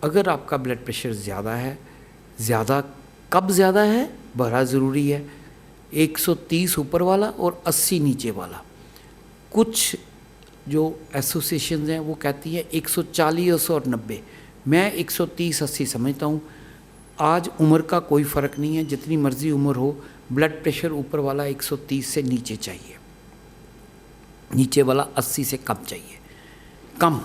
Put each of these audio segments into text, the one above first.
अगर आपका blood pressure ज़्यादा है, ज़्यादा कब ज़्यादा है बड़ा ज़रूरी है। 130 ऊपर वाला और 80 नीचे वाला। कुछ जो एसोसिएशन हैं वो कहती है 140 और 90। मैं 130-80 समझता हूँ। आज उम्र का कोई फ़र्क नहीं है, जितनी मर्ज़ी उम्र हो, ब्लड प्रेशर ऊपर वाला 130 से नीचे चाहिए, नीचे वाला 80 से कम चाहिए, कम।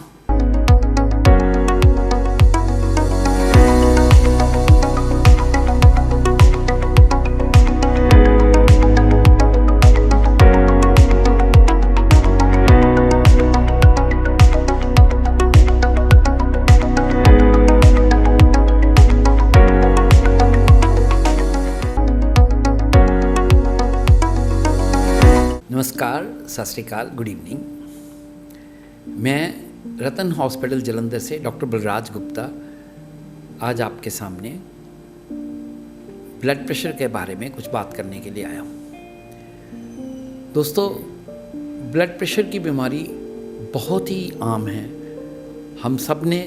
नमस्कार, सत श्री अकाल, गुड इवनिंग। मैं रतन हॉस्पिटल जलंधर से डॉक्टर बलराज गुप्ता आज आपके सामने ब्लड प्रेशर के बारे में कुछ बात करने के लिए आया हूँ। दोस्तों, ब्लड प्रेशर की बीमारी बहुत ही आम है। हम सब ने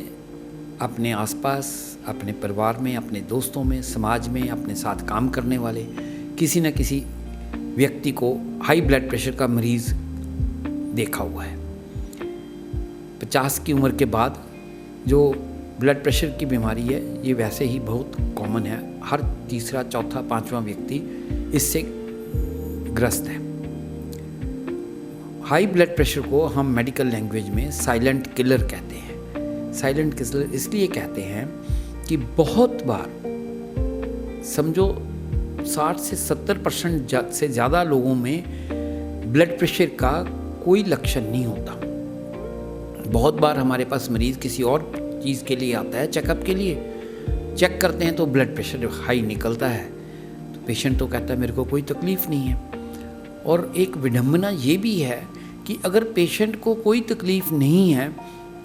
अपने आसपास, अपने परिवार में, अपने दोस्तों में, समाज में, अपने साथ काम करने वाले किसी न किसी व्यक्ति को हाई ब्लड प्रेशर का मरीज़ देखा हुआ है। 50 की उम्र के बाद जो ब्लड प्रेशर की बीमारी है ये वैसे ही बहुत कॉमन है। हर तीसरा, चौथा, पांचवा व्यक्ति इससे ग्रस्त है। हाई ब्लड प्रेशर को हम मेडिकल लैंग्वेज में साइलेंट किलर कहते हैं। साइलेंट किलर इसलिए कहते हैं कि बहुत बार, समझो 60 से 70% से ज़्यादा लोगों में ब्लड प्रेशर का कोई लक्षण नहीं होता। बहुत बार हमारे पास मरीज़ किसी और चीज़ के लिए आता है, चेकअप के लिए। चेक करते हैं तो ब्लड प्रेशर हाई निकलता है, तो पेशेंट तो कहता है मेरे को कोई तकलीफ़ नहीं है। और एक विडंबना ये भी है कि अगर पेशेंट को कोई तकलीफ़ नहीं है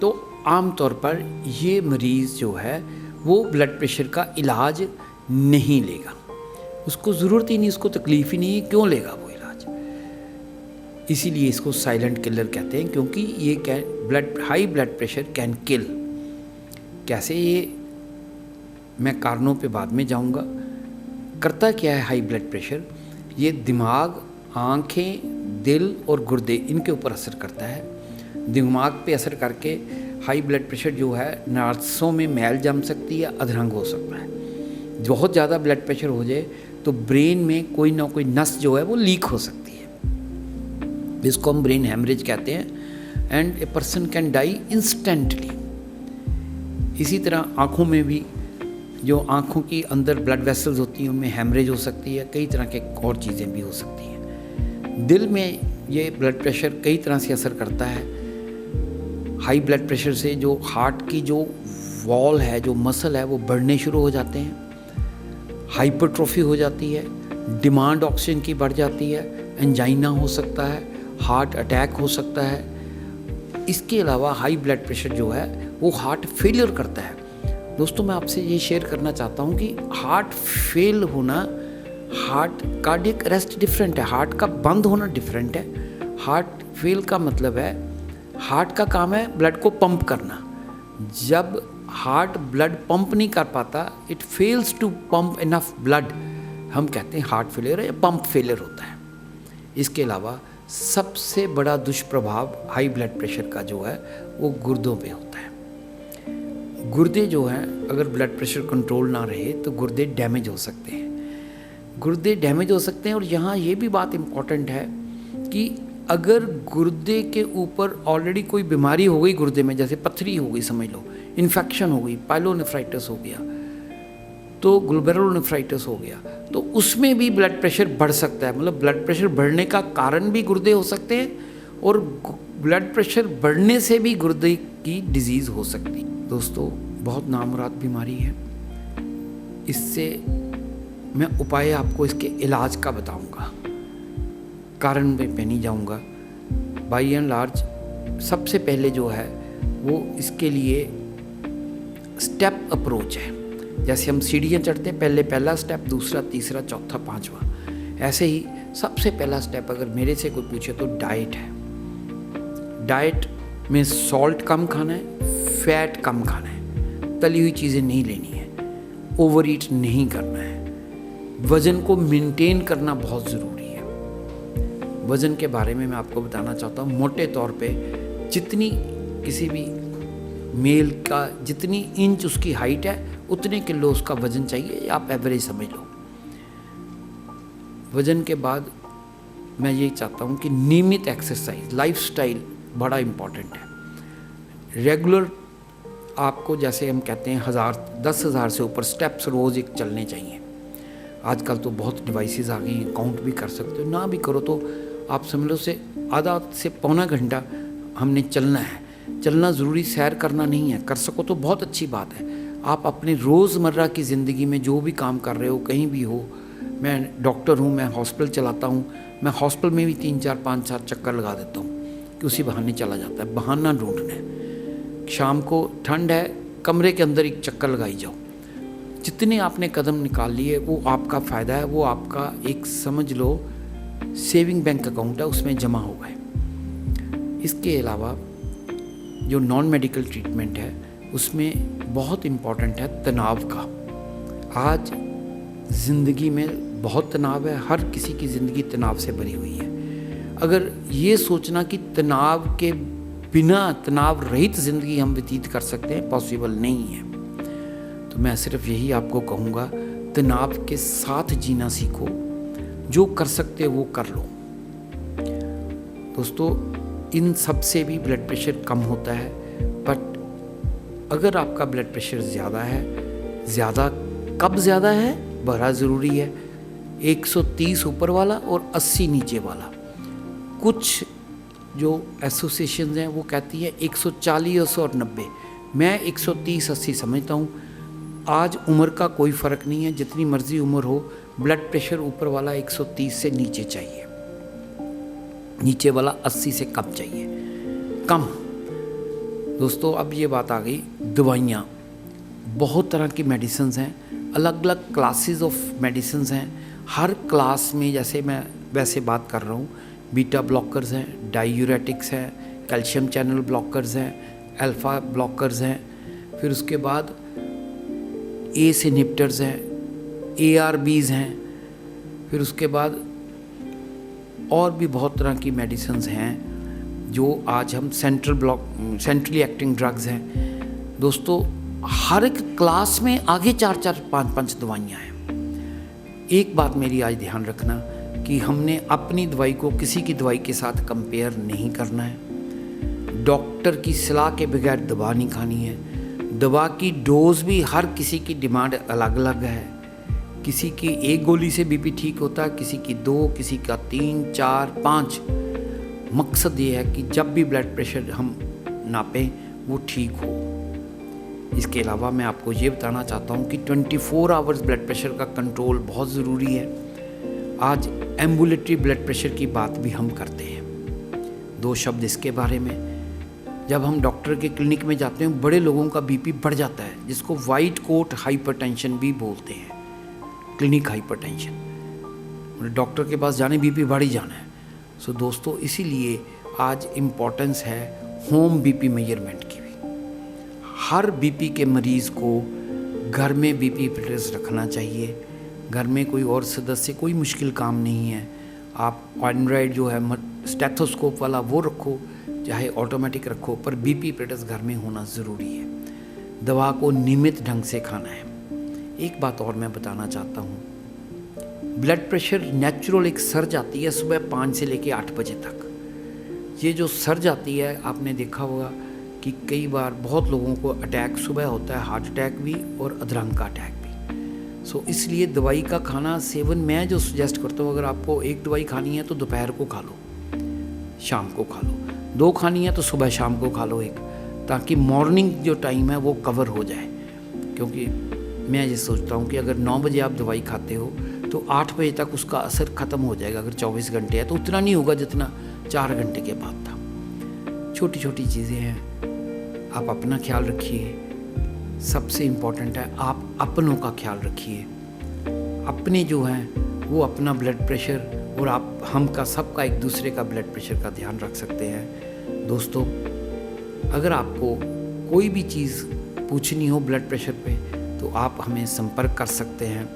तो आम तौर पर ये मरीज़ जो है वो ब्लड प्रेशर का इलाज नहीं लेगा। उसको ज़रूरत ही नहीं, उसको तकलीफ़ ही नहीं है, क्यों लेगा वो इलाज। इसीलिए इसको साइलेंट किलर कहते हैं, क्योंकि ये high blood pressure can kill. कैसे, ये मैं कारणों पे बाद में जाऊंगा। करता क्या है हाई ब्लड प्रेशर? ये दिमाग, आँखें, दिल और गुर्दे, इनके ऊपर असर करता है। दिमाग पे असर करके हाई ब्लड प्रेशर जो है नसों में मैल जम सकती है, अधरंग हो सकता है। बहुत ज़्यादा ब्लड प्रेशर हो जाए तो ब्रेन में कोई ना कोई नस जो है वो लीक हो सकती है। इसको हम ब्रेन हेमरेज कहते हैं। And a person can die instantly. इसी तरह आँखों में भी, जो आँखों की अंदर ब्लड वेसल्स होती हैं उनमें हेमरेज हो सकती है। कई तरह के और चीज़ें भी हो सकती हैं। दिल में ये ब्लड प्रेशर कई तरह से असर करता है। हाई ब्लड प्रेशर से जो हार्ट की जो वॉल है, जो मसल है, वो बढ़ने शुरू हो जाते हैं। हाइपरट्रोफी हो जाती है, डिमांड ऑक्सीजन की बढ़ जाती है, एंजाइना हो सकता है, हार्ट अटैक हो सकता है। इसके अलावा हाई ब्लड प्रेशर जो है वो हार्ट फेलियर करता है। दोस्तों, मैं आपसे ये शेयर करना चाहता हूँ कि हार्ट फेल होना, हार्ट कार्डियक अरेस्ट डिफरेंट है, हार्ट का बंद होना डिफरेंट है। हार्ट फेल का मतलब है हार्ट का काम है ब्लड को पंप करना। जब हार्ट ब्लड पंप नहीं कर पाता, it fails to pump enough blood, हम कहते हैं हार्ट फेलियर या पंप फेलियर होता है। इसके अलावा सबसे बड़ा दुष्प्रभाव हाई ब्लड प्रेशर का जो है वो गुर्दों पे होता है। गुर्दे जो हैं, अगर ब्लड प्रेशर कंट्रोल ना रहे तो गुर्दे डैमेज हो सकते हैं। गुर्दे डैमेज हो सकते हैं। और यहाँ ये भी बात इम्पॉर्टेंट है कि अगर गुर्दे के ऊपर ऑलरेडी कोई बीमारी हो गई, गुर्दे में जैसे पथरी हो गई, समझ लो, इन्फेक्शन हो गई, पाइलोनेफ्राइटिस हो गया, तो ग्लोमेरुलोनेफ्राइटिस हो गया, तो उसमें भी ब्लड प्रेशर बढ़ सकता है। मतलब ब्लड प्रेशर बढ़ने का कारण भी गुर्दे हो सकते हैं और ब्लड प्रेशर बढ़ने से भी गुर्दे की डिजीज़ हो सकती है। दोस्तों, बहुत नामुराद बीमारी है। इससे मैं उपाय आपको इसके इलाज का बताऊंगा, कारण में नहीं जाऊंगा। बाई एंड लार्ज सबसे पहले जो है वो इसके लिए स्टेप अप्रोच है। जैसे हम सीढ़ियाँ चढ़ते हैं, पहले पहला स्टेप, दूसरा, तीसरा, चौथा, पांचवा, ऐसे ही सबसे पहला स्टेप अगर मेरे से कोई पूछे तो डाइट है। डाइट में सॉल्ट कम खाना है, फैट कम खाना है, तली हुई चीज़ें नहीं लेनी है, ओवर ईट नहीं करना है। वज़न को मेंटेन करना बहुत ज़रूरी है। वज़न के बारे में मैं आपको बताना चाहता हूँ, मोटे तौर पे जितनी किसी भी मेल का जितनी इंच उसकी हाइट है उतने किलो उसका वज़न चाहिए, आप एवरेज समझ लो। वज़न के बाद मैं ये चाहता हूँ कि नियमित एक्सरसाइज, लाइफस्टाइल बड़ा इम्पॉर्टेंट है। रेगुलर आपको, जैसे हम कहते हैं 10,000 से ऊपर स्टेप्स रोज़ एक चलने चाहिए। आजकल तो बहुत डिवाइसेस आ गई हैं, काउंट भी कर सकते हो, ना भी करो तो आप समझ लो से आधा से पौना घंटा हमने चलना है। चलना ज़रूरी सैर करना नहीं है, कर सको तो बहुत अच्छी बात है। आप अपने रोज़मर्रा की ज़िंदगी में जो भी काम कर रहे हो, कहीं भी हो, मैं डॉक्टर हूँ, मैं हॉस्पिटल चलाता हूँ, मैं हॉस्पिटल में भी 3, 4, 5, 7 चक्कर लगा देता हूँ कि उसी बहाने चला जाता है। बहाना ढूंढना है। शाम को ठंड है, कमरे के अंदर एक चक्कर लगाई जाओ। जितने आपने कदम निकाल लिए वो आपका फ़ायदा है, वो आपका एक समझ लो सेविंग बैंक अकाउंट है, उसमें जमा हो गए। इसके अलावा जो नॉन मेडिकल ट्रीटमेंट है उसमें बहुत इम्पॉर्टेंट है तनाव का। आज ज़िंदगी में बहुत तनाव है, हर किसी की ज़िंदगी तनाव से भरी हुई है। अगर ये सोचना कि तनाव के बिना तनाव रहित ज़िंदगी हम व्यतीत कर सकते हैं, पॉसिबल नहीं है। तो मैं सिर्फ यही आपको कहूँगा, तनाव के साथ जीना सीखो, जो कर सकते हो वो कर लो। दोस्तों, इन सब से भी ब्लड प्रेशर कम होता है, बट अगर आपका ब्लड प्रेशर ज़्यादा है, कब ज़्यादा है बड़ा ज़रूरी है। 130 ऊपर वाला और 80 नीचे वाला। कुछ जो एसोसिएशन हैं वो कहती है 140 और 90, मैं 130-80 समझता हूँ। आज उम्र का कोई फ़र्क नहीं है, जितनी मर्ज़ी उम्र हो, ब्लड प्रेशर ऊपर वाला 130 से नीचे चाहिए, नीचे वाला 80 से कम चाहिए, कम। दोस्तों, अब ये बात आ गई दवाइयाँ। बहुत तरह की मेडिसिन्स हैं, अलग अलग क्लासेस ऑफ मेडिसिन्स हैं। हर क्लास में, जैसे मैं वैसे बात कर रहा हूँ, बीटा ब्लॉकर्स हैं, डायूरेटिक्स हैं, कैल्शियम चैनल ब्लॉकर्स हैं, अल्फ़ा ब्लॉकर्स हैं, फिर उसके बाद एस इनहिबिटर्स हैं, ARBs हैं, फिर उसके बाद और भी बहुत तरह की मेडिसिन्स हैं जो आज हम सेंट्रली एक्टिंग ड्रग्स हैं। दोस्तों, हर एक क्लास में आगे 4-4, 5-5 दवाइयाँ हैं। एक बात मेरी आज ध्यान रखना कि हमने अपनी दवाई को किसी की दवाई के साथ कंपेयर नहीं करना है। डॉक्टर की सलाह के बगैर दवा नहीं खानी है। दवा की डोज भी हर किसी की डिमांड अलग अलग है। किसी की 1 गोली से बीपी ठीक होता है, किसी की 2, किसी का 3, 4, 5। मकसद ये है कि जब भी ब्लड प्रेशर हम नापें वो ठीक हो। इसके अलावा मैं आपको ये बताना चाहता हूँ कि 24 आवर्स ब्लड प्रेशर का कंट्रोल बहुत ज़रूरी है। आज एम्बुलेटरी ब्लड प्रेशर की बात भी हम करते हैं। 2 शब्द इसके बारे में। जब हम डॉक्टर के क्लिनिक में जाते हैं, बड़े लोगों का बीपी बढ़ जाता है, जिसको वाइट कोट हाइपरटेंशन भी बोलते हैं, क्लिनिक हाइपरटेंशन। डॉक्टर के पास जाने बीपी बढ़ ही जाना है। सो दोस्तों, इसीलिए आज इम्पोर्टेंस है होम बीपी मेजरमेंट की भी। हर बीपी के मरीज़ को घर में बीपी टेस्ट रखना चाहिए। घर में कोई और सदस्य, कोई मुश्किल काम नहीं है। आप एंड्रॉयड जो है स्टेथोस्कोप वाला वो रखो, चाहे ऑटोमेटिक रखो, पर बीपी टेस्ट घर में होना ज़रूरी है। दवा को नियमित ढंग से खाना है। एक बात और मैं बताना चाहता हूँ, ब्लड प्रेशर नेचुरल एक सर्ज आती है सुबह 5 से लेकर 8 बजे तक। ये जो सर्ज आती है, आपने देखा होगा कि कई बार बहुत लोगों को अटैक सुबह होता है, हार्ट अटैक भी और अधरंग का अटैक भी। सो इसलिए दवाई का खाना सेवन मैं जो सजेस्ट करता हूँ, अगर आपको एक दवाई खानी है तो दोपहर को खा लो, शाम को खा लो। 2 खानी है तो सुबह शाम को खा लो एक, ताकि मॉर्निंग जो टाइम है वो कवर हो जाए। क्योंकि मैं ये सोचता हूँ कि अगर 9 बजे आप दवाई खाते हो तो 8 बजे तक उसका असर ख़त्म हो जाएगा। अगर 24 घंटे है तो उतना नहीं होगा जितना 4 घंटे के बाद था। छोटी छोटी चीज़ें हैं, आप अपना ख्याल रखिए। सबसे इम्पोर्टेंट है आप अपनों का ख्याल रखिए। अपने जो हैं वो अपना ब्लड प्रेशर, और हम का सबका एक दूसरे का ब्लड प्रेशर का ध्यान रख सकते हैं। दोस्तों, अगर आपको कोई भी चीज़ पूछनी हो ब्लड प्रेशर पे तो आप हमें संपर्क कर सकते हैं।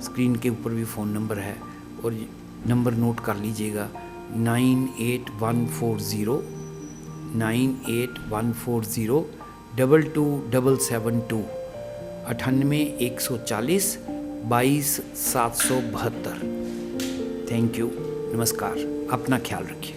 स्क्रीन के ऊपर भी फ़ोन नंबर है और नंबर नोट कर लीजिएगा 9814022772 981402 22772। थैंक यू, नमस्कार, अपना ख्याल रखिए।